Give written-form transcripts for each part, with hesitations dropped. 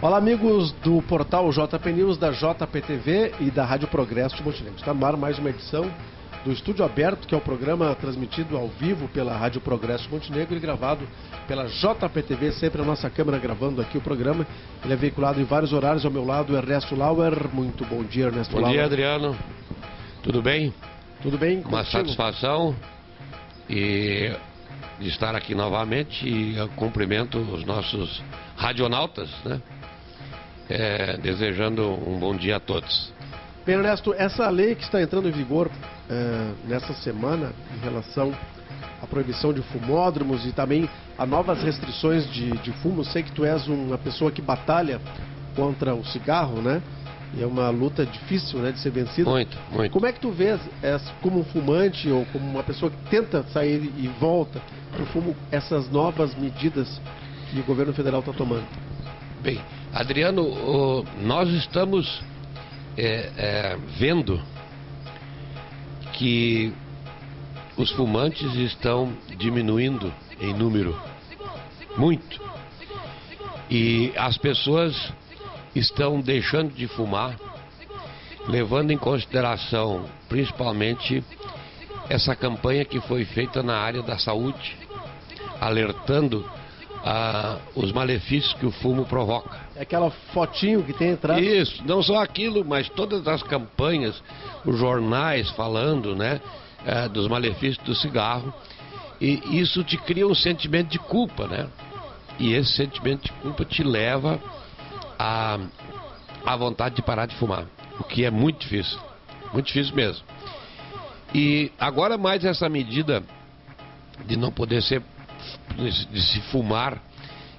Fala, amigos do portal JP News, da JPTV e da Rádio Progresso de Montenegro. Está no ar mais uma edição do Estúdio Aberto, que é o programa transmitido ao vivo pela Rádio Progresso de Montenegro e gravado pela JPTV, sempre a nossa câmera gravando aqui o programa. Ele é veiculado em vários horários. Ao meu lado, Ernesto Lauer. Muito bom dia, Ernesto Lauer. Bom dia, Adriano. Tudo bem? Tudo bem? Uma satisfação de estar aqui novamente, e eu cumprimento os nossos radionautas, né? Desejando um bom dia a todos. Bem, Ernesto, essa lei que está entrando em vigor nessa semana em relação à proibição de fumódromos e também a novas restrições de fumo, sei que tu és uma pessoa que batalha contra o cigarro, né? E é uma luta difícil, né, de ser vencida. Muito, muito. Como é que tu vês, como um fumante ou como uma pessoa que tenta sair e volta para o fumo, essas novas medidas que o governo federal está tomando? Bem, Adriano, nós estamos vendo que os fumantes estão diminuindo em número, muito. E as pessoas estão deixando de fumar, levando em consideração principalmente essa campanha que foi feita na área da saúde, alertando os malefícios que o fumo provoca. É aquela fotinho que tem atrás? Isso, não só aquilo, mas todas as campanhas, os jornais falando, né, dos malefícios do cigarro, e isso te cria um sentimento de culpa, né? E esse sentimento de culpa te leva a vontade de parar de fumar, o que é muito difícil mesmo. E agora mais essa medida de não poder de se fumar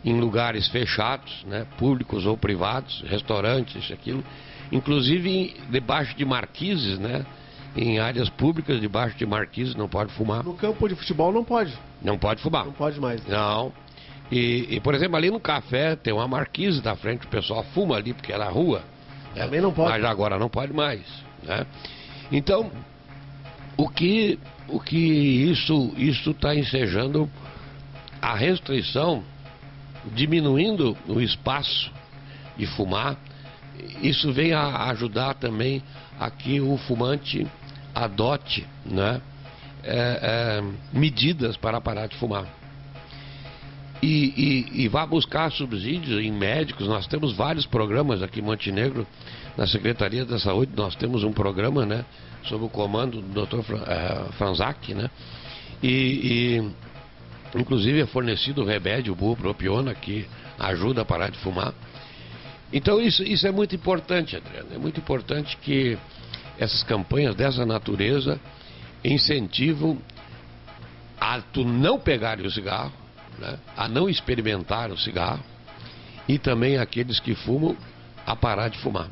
em lugares fechados, né, públicos ou privados, restaurantes, aquilo, inclusive debaixo de marquises, né, em áreas públicas, debaixo de marquises não pode fumar. No campo de futebol não pode? Não pode fumar. Não pode mais. Não. E, por exemplo, ali no café tem uma marquise da frente, o pessoal fuma ali porque é na rua. Também não pode. Mas agora não pode mais, né? Então, o que isso está ensejando a restrição, diminuindo o espaço de fumar. Isso vem a ajudar também a que o fumante adote, né, medidas para parar de fumar. E vá buscar subsídios em médicos. Nós temos vários programas aqui em Montenegro, na Secretaria da Saúde. Nós temos um programa, né, sob o comando do Dr. Franzak, né, e inclusive é fornecido o remédio, o bupropiona, que ajuda a parar de fumar. Então isso é muito importante, Adriano. É muito importante que essas campanhas dessa natureza incentivam a tu não pegar o cigarro, né, a não experimentar o cigarro, e também aqueles que fumam a parar de fumar.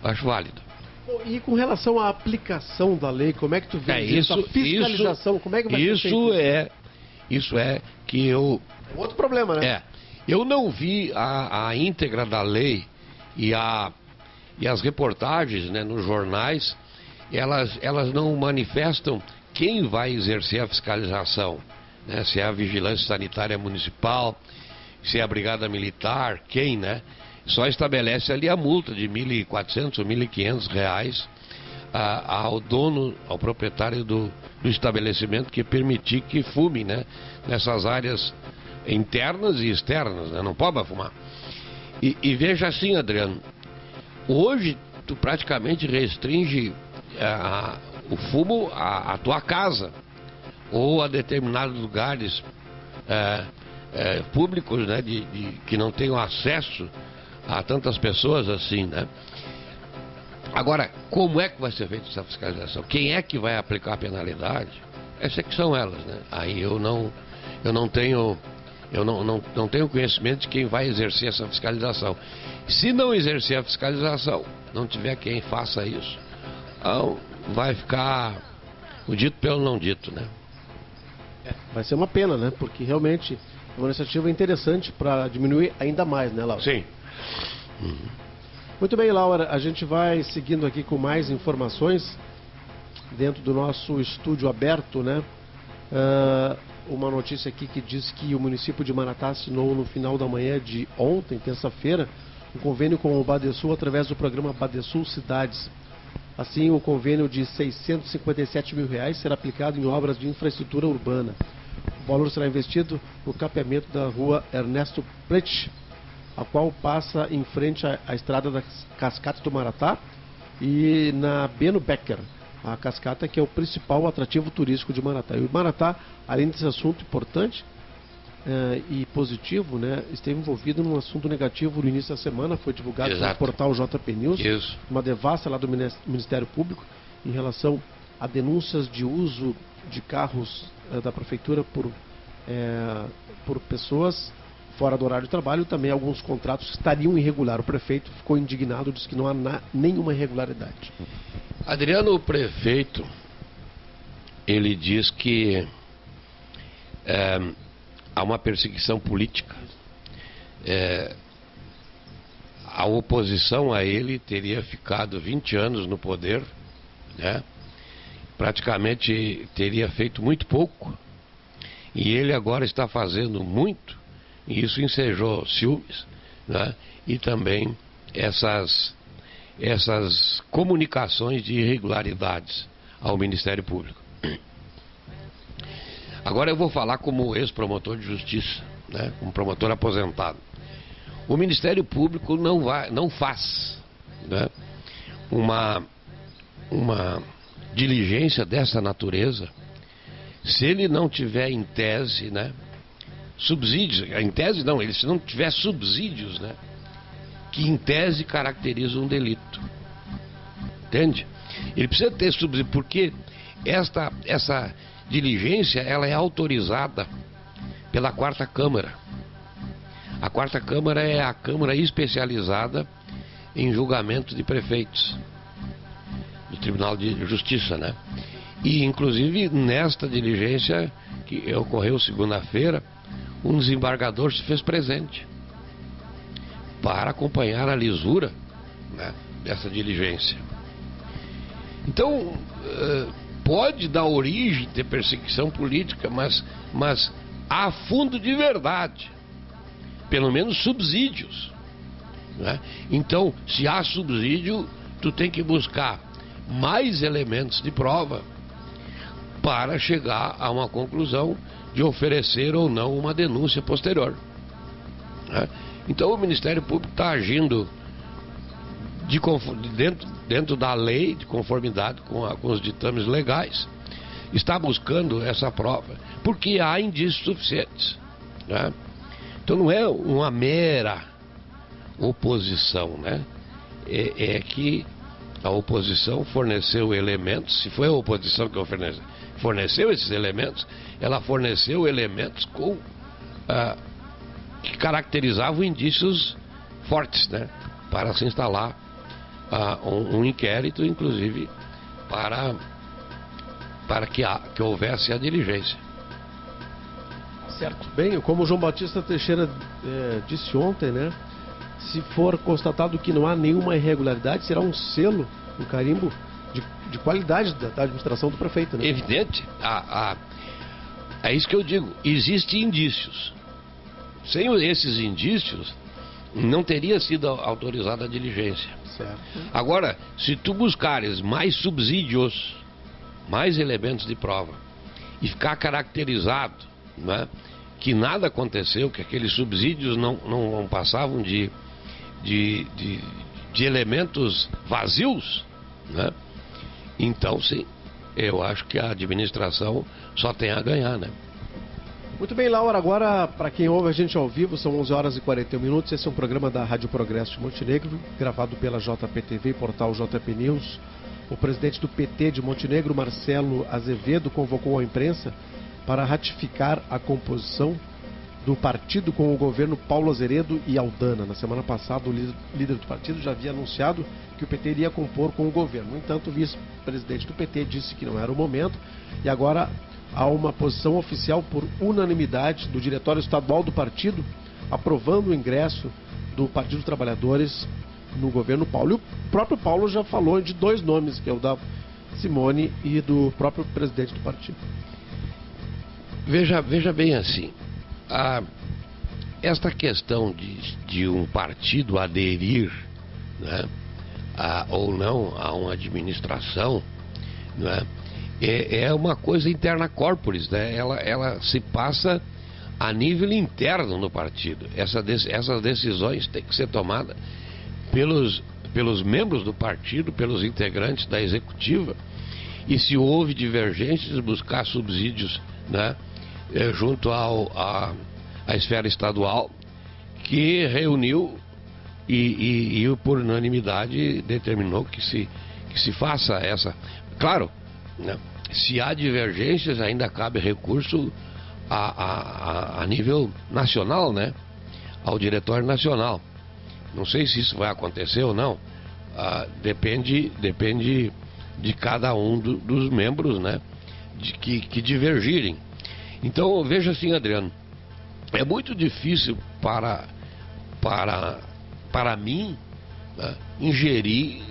Acho válido. E com relação à aplicação da lei, como é que tu vê isso? A fiscalização, como é que vai ser feito? Isso é que eu... É outro problema, né? Eu não vi a íntegra da lei e as reportagens, né, nos jornais, elas não manifestam quem vai exercer a fiscalização, né? Se é a Vigilância Sanitária Municipal, se é a Brigada Militar, quem, né? Só estabelece ali a multa de R$1.400 ou R$1.500 ao dono, ao proprietário do estabelecimento que permitir que fume, né, nessas áreas internas e externas, né? Não pode fumar. E veja assim, Adriano, hoje tu praticamente restringe o fumo à tua casa ou a determinados lugares públicos, né, que não tenham acesso a tantas pessoas assim, né? Agora, como é que vai ser feita essa fiscalização? Quem é que vai aplicar a penalidade? Essas que são elas, né? Aí eu não tenho conhecimento de quem vai exercer essa fiscalização. Se não exercer a fiscalização, não tiver quem faça isso, então vai ficar o dito pelo não dito, né? Vai ser uma pena, né? Porque realmente é uma iniciativa interessante para diminuir ainda mais, né, Laura? Sim. Muito bem, Laura, a gente vai seguindo aqui com mais informações dentro do nosso estúdio aberto, né? Uma notícia aqui que diz que o município de Maratá assinou no final da manhã de ontem, terça-feira, um convênio com o Badesul através do programa Badesul Cidades. Assim, o convênio de R$ 657 mil será aplicado em obras de infraestrutura urbana. O valor será investido no capeamento da rua Ernesto Plech, a qual passa em frente à estrada das Cascatas do Maratá, e na Beno Becker, a cascata que é o principal atrativo turístico de Maratá. E o Maratá, além desse assunto importante e positivo, né, esteve envolvido num assunto negativo no início da semana, foi divulgado no portal JP News, uma devassa lá do Ministério Público em relação a denúncias de uso de carros da Prefeitura por pessoas fora do horário de trabalho. Também alguns contratos estariam irregulares. O prefeito ficou indignado, disse que não há nenhuma irregularidade. Adriano, o prefeito, ele diz que há uma perseguição política. A oposição a ele teria ficado 20 anos no poder, né? Praticamente teria feito muito pouco, e ele agora está fazendo muito, e isso ensejou ciúmes, né? E também essas comunicações de irregularidades ao Ministério Público. Agora eu vou falar como ex-promotor de justiça, né? Como promotor aposentado. O Ministério Público não faz, né, uma diligência dessa natureza se ele não tiver em tese, né, subsídios. Em tese não, se não tiver subsídios, né, que em tese caracterizam um delito. Entende? Ele precisa ter subsídio, porque essa diligência, ela é autorizada pela 4ª Câmara. A 4ª Câmara é a Câmara especializada em julgamento de prefeitos do Tribunal de Justiça, né? E inclusive nesta diligência que ocorreu segunda-feira, um desembargador se fez presente para acompanhar a lisura, né, dessa diligência. Então, pode dar origem de perseguição política, mas há fundo de verdade, pelo menos subsídios, né? Então, se há subsídio, tu tem que buscar mais elementos de prova para chegar a uma conclusão de oferecer ou não uma denúncia posterior, né? Então o Ministério Público está agindo dentro da lei, de conformidade com os ditames legais, está buscando essa prova, porque há indícios suficientes, né? Então não é uma mera oposição, né? É que a oposição forneceu elementos. Se foi a oposição que forneceu esses elementos, ela forneceu elementos que caracterizavam indícios fortes, né, para se instalar um inquérito, inclusive para que houvesse a diligência. Certo. Bem, como o João Batista Teixeira disse ontem, né, se for constatado que não há nenhuma irregularidade, será um selo, um carimbo de qualidade da administração do prefeito, né? Evidente. É isso que eu digo. Existem indícios. Sem esses indícios, não teria sido autorizada a diligência. Certo. Agora, se tu buscares mais subsídios, mais elementos de prova, e ficar caracterizado, né, que nada aconteceu, que aqueles subsídios não passavam de elementos vazios, né? Então, sim, eu acho que a administração só tem a ganhar, né? Muito bem, Laura, agora, para quem ouve a gente ao vivo, são 11 horas e 41 minutos. Esse é um programa da Rádio Progresso de Montenegro, gravado pela JPTV e portal JP News. O presidente do PT de Montenegro, Marcelo Azevedo, convocou a imprensa para ratificar a composição do partido com o governo Paulo Azeredo e Aldana. Na semana passada, o líder do partido já havia anunciado que o PT iria compor com o governo. No entanto, o vice-presidente do PT disse que não era o momento, e agora há uma posição oficial por unanimidade do Diretório Estadual do partido, aprovando o ingresso do Partido dos Trabalhadores no governo Paulo. E o próprio Paulo já falou de 2 nomes, que é o da Simone e do próprio presidente do partido. Veja bem assim, esta questão de um partido aderir, né, ou não a uma administração, né, é uma coisa interna corporis, né? Ela se passa a nível interno no partido. Essas decisões têm que ser tomadas pelos membros do partido, pelos integrantes da executiva, e se houve divergências, buscar subsídios, né, junto à esfera estadual, que reuniu e por unanimidade determinou que se faça essa. Claro, né, se há divergências, ainda cabe recurso a nível nacional, né, ao Diretório Nacional. Não sei se isso vai acontecer ou não. Depende de cada um dos membros, né, que divergirem. Então, veja assim, Adriano, é muito difícil para mim, né, ingerir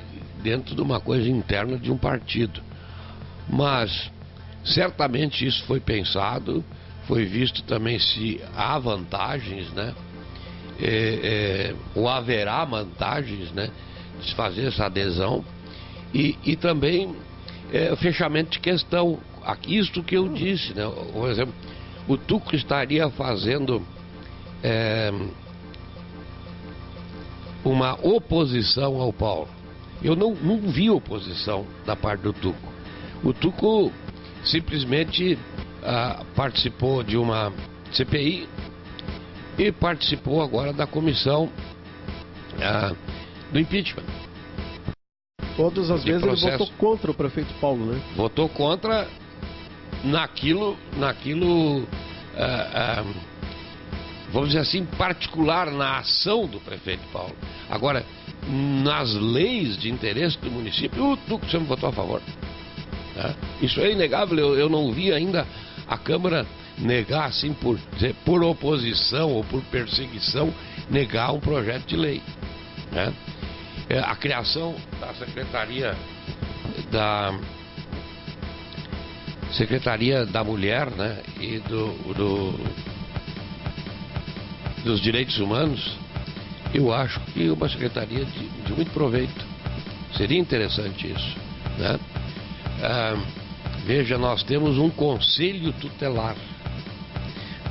dentro de uma coisa interna de um partido. Mas certamente isso foi pensado, foi visto também se há vantagens, né, ou haverá vantagens, né, de fazer essa adesão, e também o fechamento de questão. Isto que eu disse, né, por exemplo, o Tuco estaria fazendo uma oposição ao Paulo. Eu não vi oposição da parte do Tuco. O Tuco simplesmente participou de uma CPI e participou agora da comissão do impeachment. Todas as vezes ele votou contra o prefeito Paulo, né? Votou contra naquilo vamos dizer assim, particular, na ação do prefeito Paulo. Agora, nas leis de interesse do município, o Tuco sempre votou a favor. Isso é inegável. Eu não vi ainda a Câmara negar, assim, por oposição ou por perseguição, negar um projeto de lei, né? A criação da Secretaria da Mulher, né, e dos Direitos Humanos, eu acho que uma secretaria de muito proveito. Seria interessante isso, né? Veja, nós temos um conselho tutelar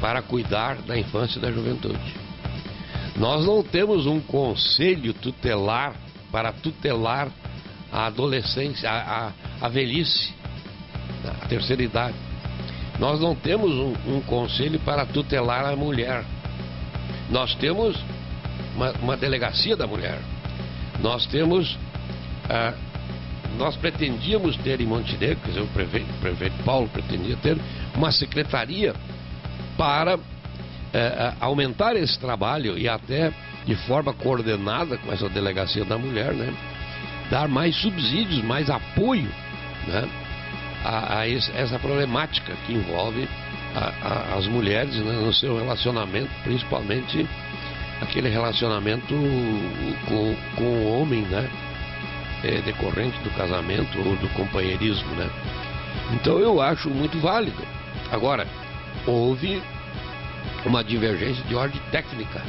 para cuidar da infância e da juventude. Nós não temos um conselho tutelar para tutelar a adolescência, a velhice, a terceira idade. Nós não temos um conselho para tutelar a mulher. Nós temos uma delegacia da mulher. Nós temos... nós pretendíamos ter em Montenegro, quer dizer, o prefeito Paulo pretendia ter uma secretaria para aumentar esse trabalho e até de forma coordenada com essa delegacia da mulher, né, dar mais subsídios, mais apoio, né, a essa problemática que envolve as mulheres, né, no seu relacionamento, principalmente aquele relacionamento com o homem, né, decorrente do casamento ou do companheirismo, né? Então eu acho muito válido. Agora, houve uma divergência de ordem técnica,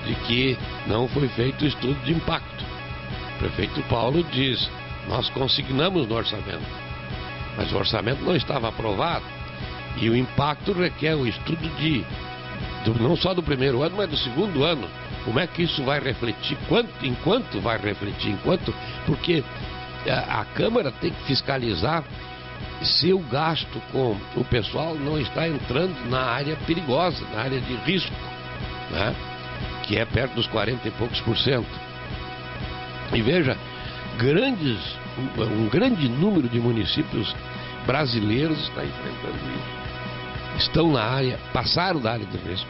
de que não foi feito o estudo de impacto. O prefeito Paulo diz: nós consignamos no orçamento, mas o orçamento não estava aprovado, e o impacto requer o estudo não só do primeiro ano, mas do segundo ano. Como é que isso vai refletir? Enquanto vai refletir? Porque a Câmara tem que fiscalizar se o gasto com o pessoal não está entrando na área perigosa, na área de risco, né? Que é perto dos 40 e poucos %. E veja, um grande número de municípios brasileiros está enfrentando isso. Estão na área, passaram da área de risco,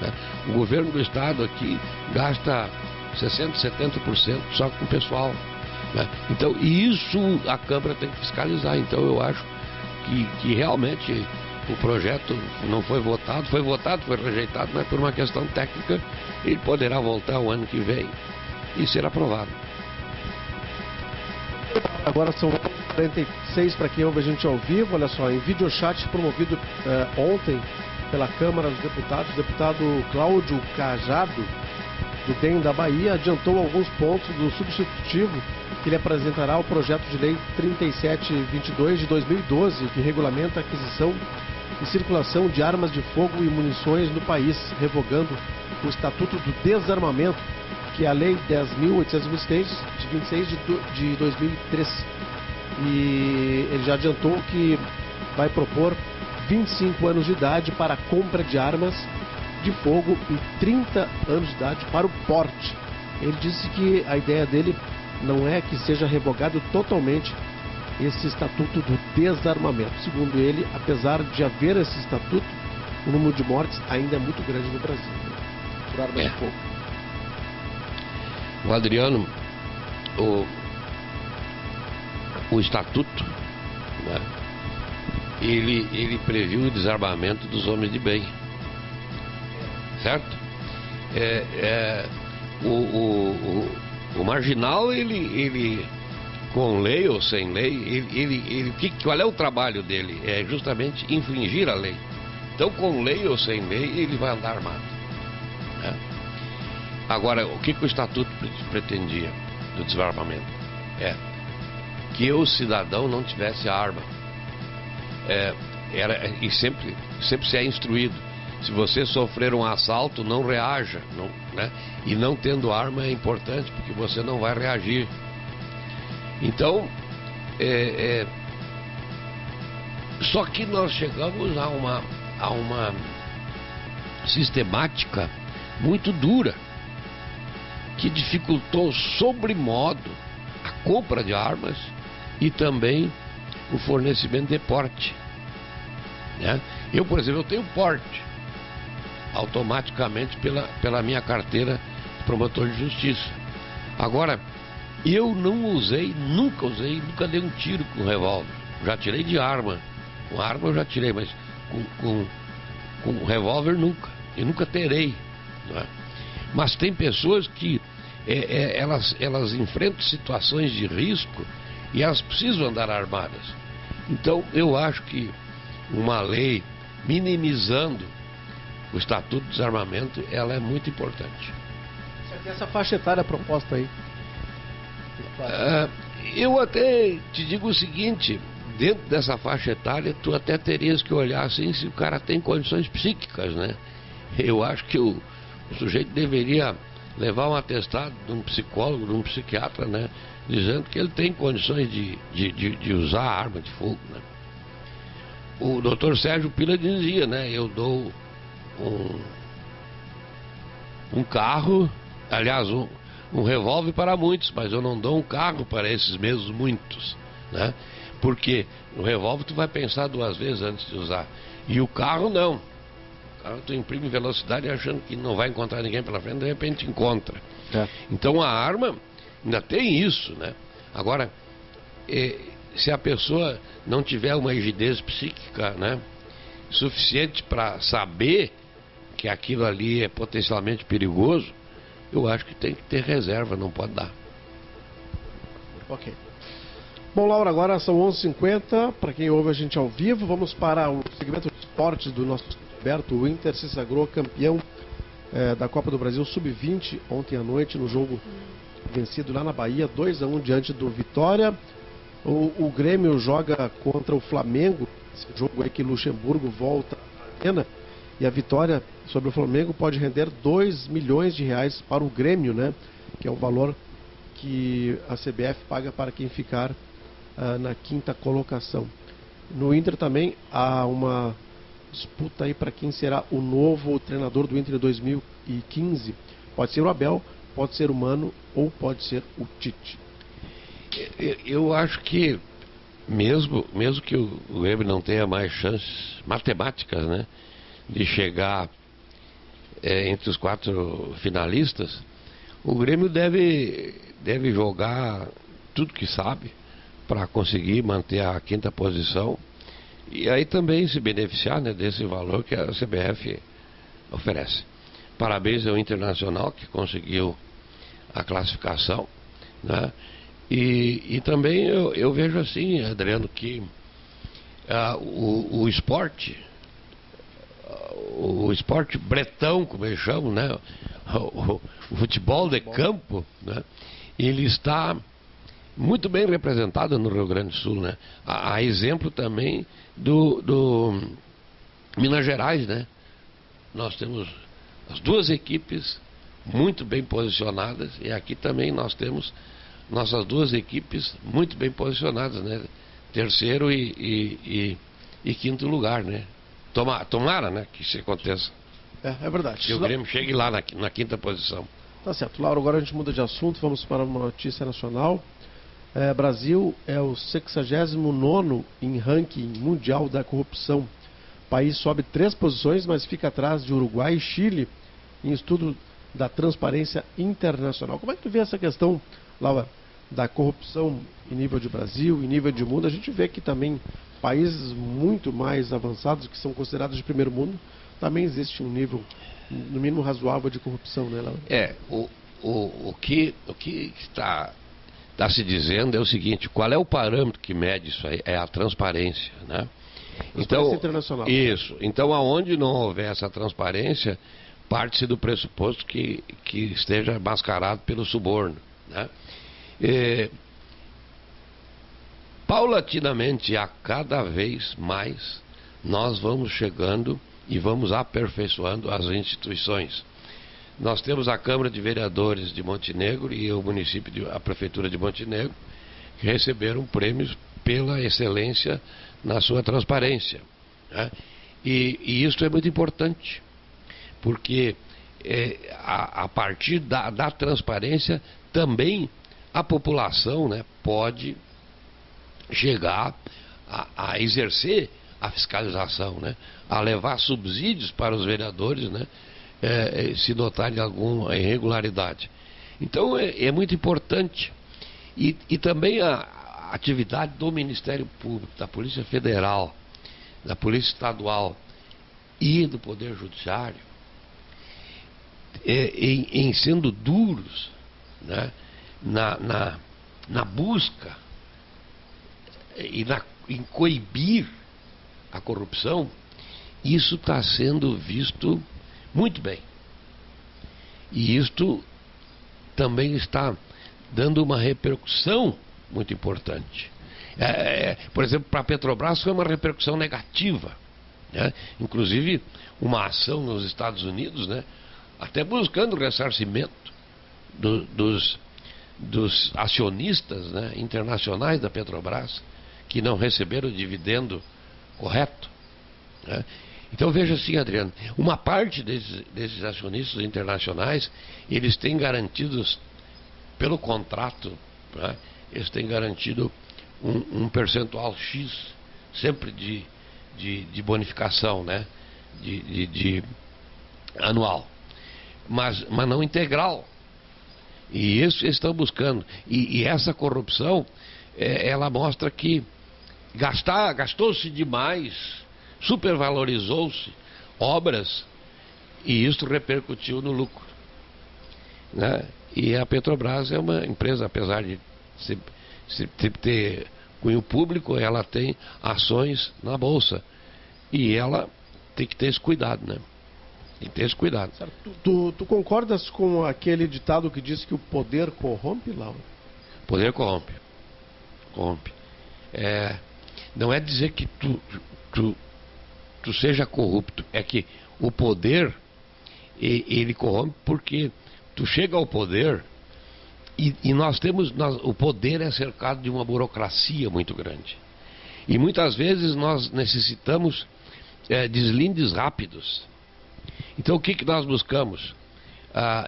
né? O governo do estado aqui gasta 60%, 70% só com o pessoal, né? Então, isso a Câmara tem que fiscalizar. Então eu acho que realmente o projeto não foi votado, foi rejeitado, mas por uma questão técnica ele poderá voltar o ano que vem e ser aprovado. Agora são 46 para quem ouve a gente ao vivo. Olha só, em videochat promovido ontem pela Câmara dos Deputados, o deputado Cláudio Cajado, do DEM da Bahia, adiantou alguns pontos do substitutivo que ele apresentará ao projeto de lei 3722 de 2012, que regulamenta a aquisição e circulação de armas de fogo e munições no país, revogando o Estatuto do Desarmamento, que é a Lei 10.826 de 26 de 2003. E ele já adiantou que vai propor 25 anos de idade para a compra de armas de fogo e 30 anos de idade para o porte. Ele disse que a ideia dele não é que seja revogado totalmente esse Estatuto do Desarmamento. Segundo ele, apesar de haver esse estatuto, o número de mortes ainda é muito grande no Brasil, né, por armas de fogo. O Adriano, o estatuto, né, ele previu o desarmamento dos homens de bem, certo? O marginal, ele com lei ou sem lei, qual é o trabalho dele? É justamente infringir a lei. Então, com lei ou sem lei, ele vai andar armado, né? Agora, o que o estatuto pretendia do desarmamento? Que o cidadão não tivesse arma. E sempre se é instruído: se você sofrer um assalto, não reaja, né? E não tendo arma é importante, porque você não vai reagir. Então, só que nós chegamos a uma sistemática muito dura, que dificultou sobremodo a compra de armas e também o fornecimento de porte, né? Eu, por exemplo, eu tenho porte automaticamente pela minha carteira de promotor de justiça. Agora, eu nunca dei um tiro com revólver. Já tirei de arma. Com arma eu já tirei, mas com revólver nunca. E nunca terei, não é? Mas tem pessoas que elas enfrentam situações de risco e elas precisam andar armadas. Então eu acho que uma lei minimizando o Estatuto do Desarmamento, ela é muito importante. Você tem essa faixa etária proposta aí? Eu até te digo o seguinte: dentro dessa faixa etária, tu até terias que olhar assim se o cara tem condições psíquicas, né? Eu acho que o sujeito deveria levar um atestado de um psicólogo, de um psiquiatra, né, dizendo que ele tem condições de usar arma de fogo, né? O doutor Sérgio Pila dizia, né, eu dou um carro, aliás, um revólver para muitos, mas eu não dou um carro para esses mesmos muitos, né? Porque no revólver tu vai pensar duas vezes antes de usar, e o carro não. O carro tu imprime velocidade achando que não vai encontrar ninguém pela frente, de repente encontra. Então a arma ainda tem isso, né? Agora, se a pessoa não tiver uma rigidez psíquica, né, suficiente para saber que aquilo ali é potencialmente perigoso, eu acho que tem que ter reserva, não pode dar. Ok. Bom, Laura, agora são 11h50. Para quem ouve a gente ao vivo, vamos para o segmento de esportes do nosso Alberto. O Inter se sagrou campeão da Copa do Brasil Sub-20 ontem à noite, no jogo vencido lá na Bahia, 2-1 diante do Vitória. O Grêmio joga contra o Flamengo, esse jogo aí que Luxemburgo volta à arena, e a vitória sobre o Flamengo pode render 2 milhões de reais para o Grêmio, né? Que é o valor que a CBF paga para quem ficar na quinta colocação. No Inter também há uma disputa aí para quem será o novo treinador do Inter em 2015. Pode ser o Abel, pode ser o Mano ou pode ser o Tite. Eu acho que mesmo que o Grêmio não tenha mais chances matemáticas, né, de chegar entre os 4 finalistas, o Grêmio deve jogar tudo que sabe para conseguir manter a quinta posição e aí também se beneficiar, né, desse valor que a CBF oferece. Parabéns ao Internacional, que conseguiu a classificação, né? E também eu vejo assim, Adriano, que o esporte o esporte bretão, como eles chamam, né? O futebol de campo, né? Ele está muito bem representado no Rio Grande do Sul, né? Há exemplo também do Minas Gerais, né? Nós temos as duas equipes muito bem posicionadas, e aqui também nós temos nossas duas equipes muito bem posicionadas, né? Terceiro e quinto lugar, né? Tomara, né, que isso aconteça. É verdade. Que o Grêmio chegue lá na quinta posição. Tá certo. Lauro, agora a gente muda de assunto, vamos para uma notícia nacional. Brasil é o 69º em ranking mundial da corrupção. O país sobe 3 posições, mas fica atrás de Uruguai e Chile em estudo da Transparência Internacional. Como é que tu vê essa questão, Laura, da corrupção em nível de Brasil, em nível de mundo? A gente vê que também países muito mais avançados, que são considerados de primeiro mundo, também existe um nível, no mínimo, razoável de corrupção, né, Laura? O que está se dizendo é o seguinte: qual é o parâmetro que mede isso aí? É a transparência, né? Então, internacional. Isso. Então, aonde não houver essa transparência, parte-se do pressuposto que esteja mascarado pelo suborno, né? Paulatinamente, a cada vez mais, nós vamos chegando e vamos aperfeiçoando as instituições. Nós temos a Câmara de Vereadores de Montenegro e o município, a Prefeitura de Montenegro, que receberam prêmios pela excelência na sua transparência, né? E isso é muito importante, porque a partir da transparência também a população, né, pode chegar a exercer a fiscalização, né, a levar subsídios para os vereadores, né, se notarem alguma irregularidade. Então é muito importante. E também a atividade do Ministério Público, da Polícia Federal, da Polícia Estadual e do Poder Judiciário, em sendo duros, né, na busca em coibir a corrupção, isso está sendo visto muito bem. E isto também está dando uma repercussão muito importante. Por exemplo, para a Petrobras foi uma repercussão negativa, né? Inclusive uma ação nos Estados Unidos, né, até buscando o ressarcimento dos acionistas, né, internacionais da Petrobras, que não receberam o dividendo correto, né? Então veja assim, Adriano, uma parte desses acionistas internacionais, eles têm garantidos, pelo contrato, né, eles têm garantido um percentual X, sempre de bonificação, né, de anual, mas não integral. E isso eles estão buscando. E essa corrupção, ela mostra que gastou-se demais, supervalorizou-se obras, e isso repercutiu no lucro, né? E a Petrobras é uma empresa, apesar de ter cunho público, ela tem ações na Bolsa, e ela tem que ter esse cuidado, né? Tem que ter esse cuidado. Tu concordas com aquele ditado que diz que o poder corrompe, Laura? O poder corrompe. Corrompe. Não é dizer que tu seja corrupto, é que o poder, ele corrompe porque tu chega ao poder e o poder é cercado de uma burocracia muito grande. E muitas vezes nós necessitamos deslindes rápidos. Então o que nós buscamos?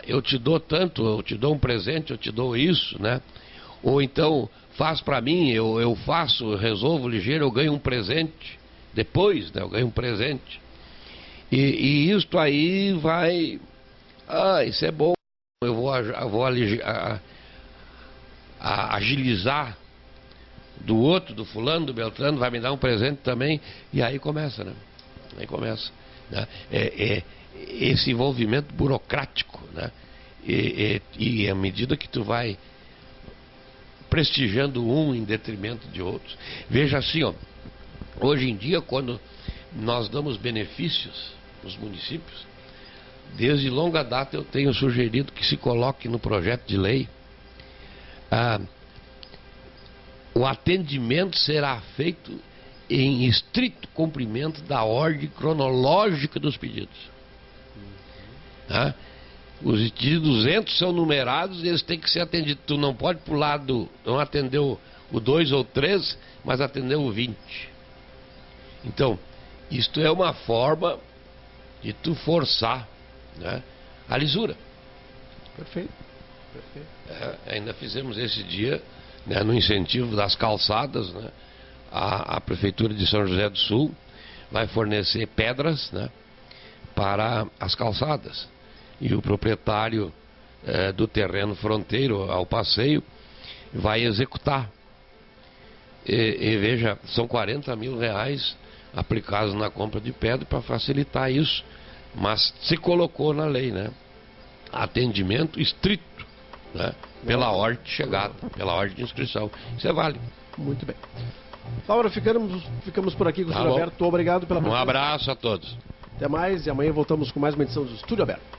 Eu te dou tanto, eu te dou um presente, eu te dou isso, né? Ou então, faz para mim, eu faço, eu resolvo ligeiro, eu ganho um presente. Depois, né, eu ganho um presente. E isto aí vai... isso é bom, eu vou agilizar do outro, do fulano, do Beltrano, vai me dar um presente também. E aí começa, né? Aí começa, né? Esse envolvimento burocrático, né? E à medida que tu vai prestigiando um em detrimento de outros. Veja assim, ó, hoje em dia, quando nós damos benefícios nos municípios, desde longa data eu tenho sugerido que se coloque no projeto de lei o atendimento será feito em estrito cumprimento da ordem cronológica dos pedidos. Os de 200 são numerados e eles têm que ser atendidos. Tu não pode pular não atender o 2 ou 3, mas atender o 20. Então, isto é uma forma de tu forçar, né, a lisura. Perfeito. Ainda fizemos esse dia, né, no incentivo das calçadas, né, a Prefeitura de São José do Sul vai fornecer pedras, né, para as calçadas. E o proprietário do terreno fronteiro ao passeio vai executar. E veja, são 40 mil reais aplicados na compra de pedra para facilitar isso. Mas se colocou na lei, né? Atendimento estrito, né? Pela ordem de chegada, pela ordem de inscrição. Isso é válido. Muito bem. Laura, ficamos por aqui com o Estúdio Aberto. Obrigado pela presença. Um abraço a todos. Até mais, e amanhã voltamos com mais uma edição do Estúdio Aberto.